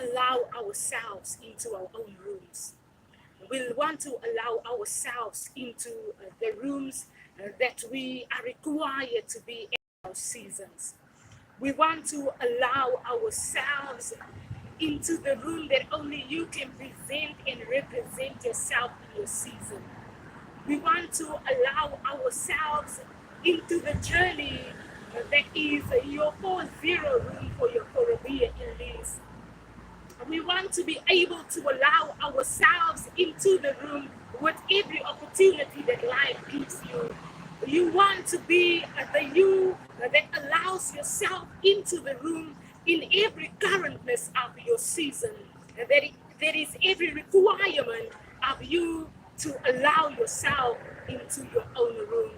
allow ourselves into our own rooms. We want to allow ourselves into the rooms that we are required to be in our seasons. We want to allow ourselves into the room that only you can present and represent yourself in your season. We want to allow ourselves into the journey that is your 4-0 room for your career in this. We want to be able to allow ourselves into the room with every opportunity that life gives you. You want to be the you that allows yourself into the room in every currentness of your season. There is every requirement of you to allow yourself into your own room.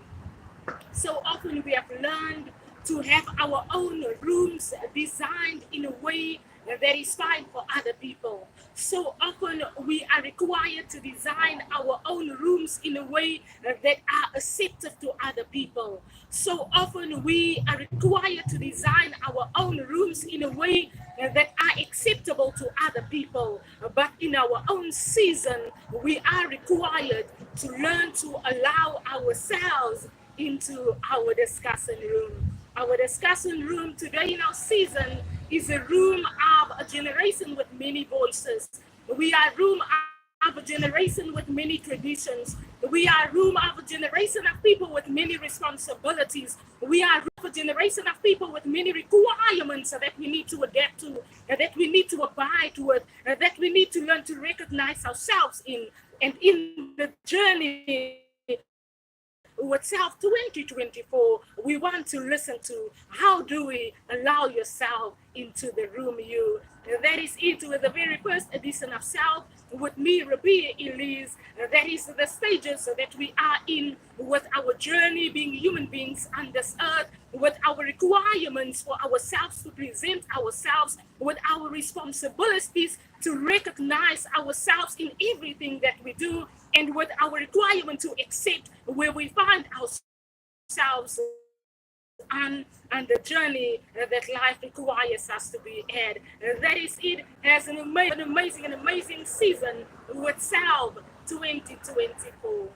So often we have learned to have our own rooms designed in a way that is fine for other people. So often we are required to design our own rooms in a way that are accepted to other people. So often we are required to design our own rooms in a way that are acceptable to other people. But in our own season, we are required to learn to allow ourselves into our discussion room. Our discussion room today in our season is a room of a generation with many voices. We are a room of a generation with many traditions. We are a room of a generation of people with many responsibilities. We are a room of a generation of people with many requirements that we need to adapt to, that we need to abide with, that we need to learn to recognize ourselves in. And in the journey with Self 2024, we want to listen to how do we allow yourself into the room you. That is it with the very first edition of Self with me, Rabia Elise. That is the stages that we are in with our journey being human beings on this earth, with our requirements for ourselves to present ourselves, with our responsibilities to recognize ourselves in everything that we do, and with our requirement to accept where we find ourselves on the journey that life requires us to be at. That is it, has an amazing season with Self 2024.